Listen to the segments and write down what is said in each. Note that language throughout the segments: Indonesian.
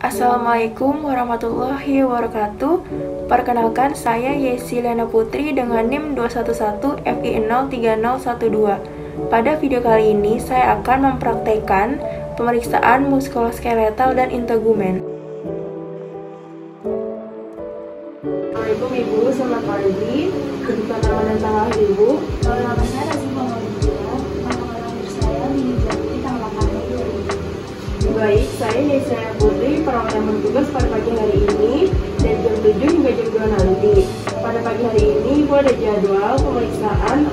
Assalamualaikum warahmatullahi wabarakatuh. Perkenalkan, saya Yesilena Putri dengan NIM 211FI03012. Pada video kali ini, saya akan mempraktekkan pemeriksaan muskuloskeletal dan integumen. Assalamualaikum Ibu, selamat pagi. Kebutuhan nama dan tanggal Ibu. Nama saya Rasim Maulidiyah, tanggal lahir saya di Jambi tanggal 8 Mei 2000. Baik, saya Yesilena Putri, perawat yang bertugas pada pagi hari ini dari jam 7 hingga jam 2 nanti. Pada pagi hari ini Ibu ada jadwal pemeriksaan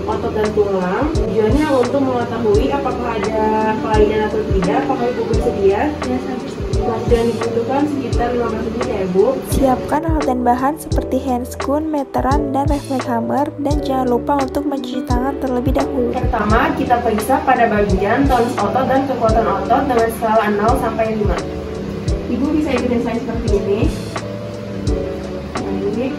otot dan tulang. Tujuannya untuk mengetahui apakah ada kelainan atau tidak. Apakah Ibu bersedia? Ya, saya bersedia. Waktu yang dibutuhkan sekitar 15 menit ya Bu. Siapkan alat dan bahan seperti handscoon, meteran, dan refleks hammer, dan jangan lupa untuk mencuci tangan terlebih dahulu. Pertama, kita periksa pada bagian tonus otot dan kekuatan otot dengan skala 0 sampai 5. Ibu bisa ikutin saya seperti ini. Baik.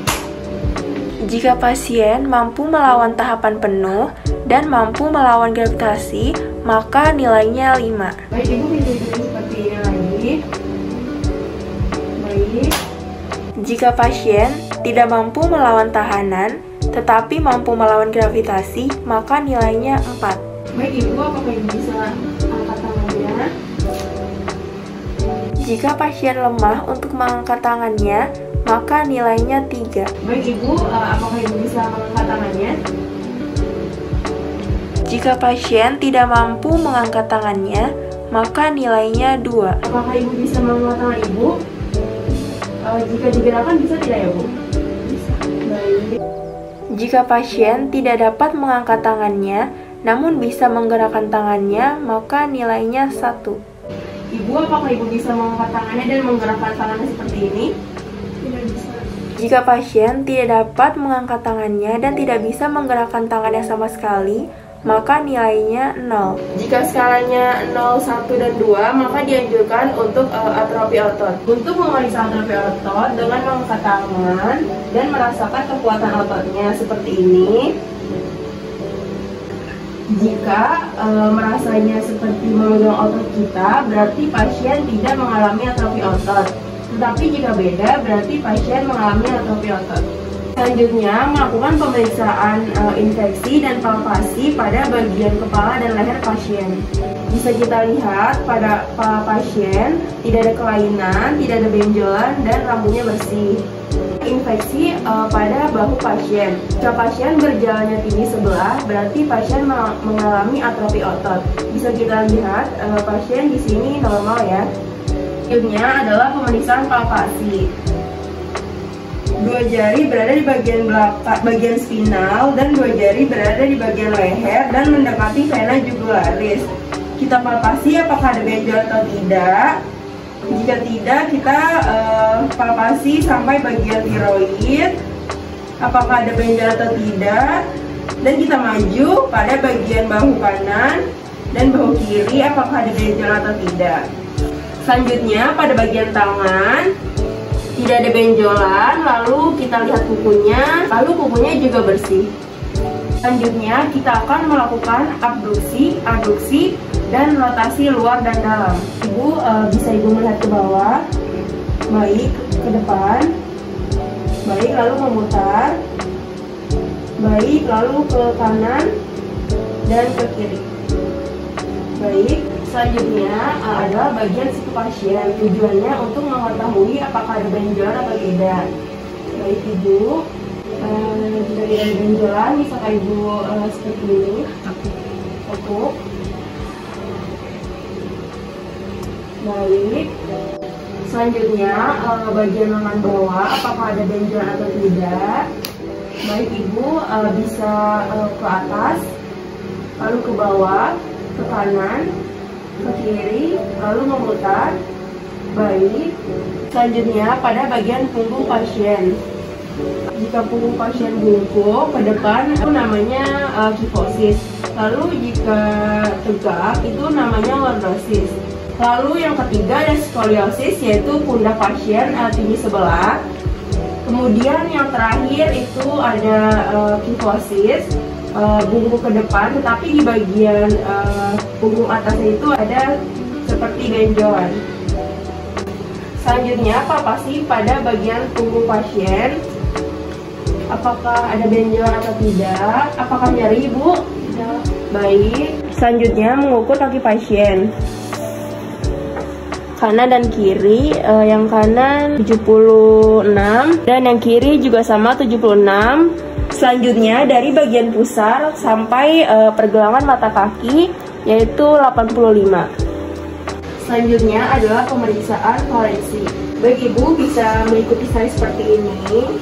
Jika pasien mampu melawan tahapan penuh dan mampu melawan gravitasi, maka nilainya 5. Baik, Ibu bisa ikutin seperti ini lagi. Baik. Jika pasien tidak mampu melawan tahanan, tetapi mampu melawan gravitasi, maka nilainya 4. Baik Ibu, apakah Ibu bisa angkat tangannya? Jika pasien lemah untuk mengangkat tangannya, maka nilainya 3. Baik Ibu, apakah Ibu bisa mengangkat tangannya? Jika pasien tidak mampu mengangkat tangannya, maka nilainya 2. Apakah Ibu bisa mengangkat tangan Ibu? Jika digerakkan bisa tidak ya Bu? Bisa. Baik. Jika pasien tidak dapat mengangkat tangannya, namun bisa menggerakkan tangannya, maka nilainya 1. Ibu, apakah Ibu bisa mengangkat tangannya dan menggerakkan tangannya seperti ini? Tidak bisa. Jika pasien tidak dapat mengangkat tangannya dan tidak bisa menggerakkan tangannya sama sekali, maka nilainya 0. Jika skalanya 0, 1, dan 2, maka dianjurkan untuk atrofi otot. Untuk memeriksa atrofi otot dengan mengangkat tangan dan merasakan kekuatan ototnya seperti ini. Jika merasanya seperti memegang otot kita, berarti pasien tidak mengalami atrofi otot. Tetapi jika beda, berarti pasien mengalami atrofi otot. Selanjutnya, melakukan pemeriksaan infeksi dan palpasi pada bagian kepala dan leher pasien. Bisa kita lihat pada kepala pasien tidak ada kelainan, tidak ada benjolan, dan rambutnya bersih. Infeksi pada bahu pasien. Jika pasien berjalannya tinggi sebelah, berarti pasien mengalami atrofi otot. Bisa kita lihat pasien di sini normal ya. Selanjutnya adalah pemeriksaan palpasi. 2 jari berada di bagian belakang, bagian spinal, dan 2 jari berada di bagian leher dan mendekati vena jugularis. Kita palpasi apakah ada benjol atau tidak. Jika tidak, kita palpasi sampai bagian tiroid, apakah ada benjol atau tidak. Dan kita maju pada bagian bahu kanan dan bahu kiri, apakah ada benjol atau tidak. Selanjutnya pada bagian tangan, tidak ada benjolan, lalu kita lihat kukunya, lalu kukunya juga bersih. Selanjutnya kita akan melakukan abduksi, aduksi, dan rotasi luar dan dalam. Ibu bisa Ibu melihat ke bawah, baik, ke depan, baik, lalu memutar, baik, lalu ke kanan, dan ke kiri. Baik. Selanjutnya adalah bagian siku pasien. Tujuannya untuk mengetahui apakah ada benjolan atau tidak. Baik Ibu, jika tidak ada benjolan, misalkan Ibu seperti ini, tekuk. Baik. Selanjutnya bagian lengan bawah, apakah ada benjolan atau tidak. Baik Ibu, bisa ke atas, lalu ke bawah, ke kanan, ke kiri, lalu memutar. Baik. Selanjutnya pada bagian punggung pasien. Jika punggung pasien bungkuk ke depan, itu namanya kifosis. Lalu jika tegak, itu namanya lordosis. Lalu yang ketiga ada skoliosis, yaitu pundak pasien tinggi sebelah. Kemudian yang terakhir itu ada kifosis, bungkuk ke depan, tetapi di bagian punggung atasnya itu ada seperti benjolan. Selanjutnya, palpasi pada bagian tubuh pasien. Apakah ada benjol atau tidak? Apakah nyeri, Bu? Tidak. Baik. Selanjutnya, mengukur kaki pasien. Kanan dan kiri, yang kanan 76 dan yang kiri juga sama 76. Selanjutnya dari bagian pusar sampai pergelangan mata kaki yaitu 85. Selanjutnya adalah pemeriksaan forensik. Baik Ibu bisa mengikuti saya seperti ini.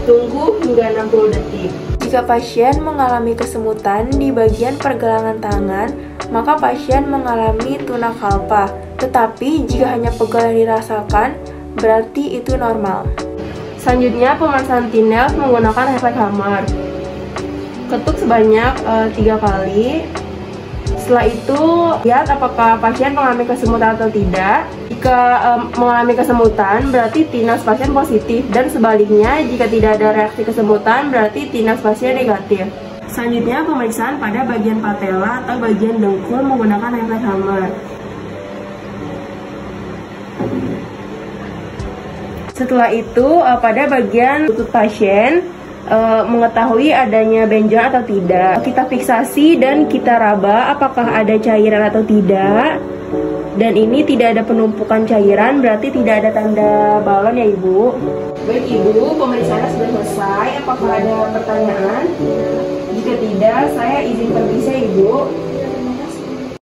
Tunggu hingga 60 detik. Jika pasien mengalami kesemutan di bagian pergelangan tangan, maka pasien mengalami tuna kalpa. Tetapi jika hanya pegal yang dirasakan, berarti itu normal. Selanjutnya pemeriksaan Tinel menggunakan refleks hammer. Ketuk sebanyak 3 kali. Setelah itu lihat apakah pasien mengalami kesemutan atau tidak. Jika mengalami kesemutan berarti tinas pasien positif, dan sebaliknya jika tidak ada reaksi kesemutan berarti tinas pasien negatif. Selanjutnya pemeriksaan pada bagian patella atau bagian dengkul menggunakan refleks hammer. Setelah itu pada bagian lutut pasien mengetahui adanya benjol atau tidak, kita fiksasi dan kita raba apakah ada cairan atau tidak. Dan ini tidak ada penumpukan cairan, berarti tidak ada tanda balon ya Ibu. Baik Ibu, pemeriksaannya sudah selesai. Apakah ada pertanyaan? Jika tidak, saya izin permisi Ibu.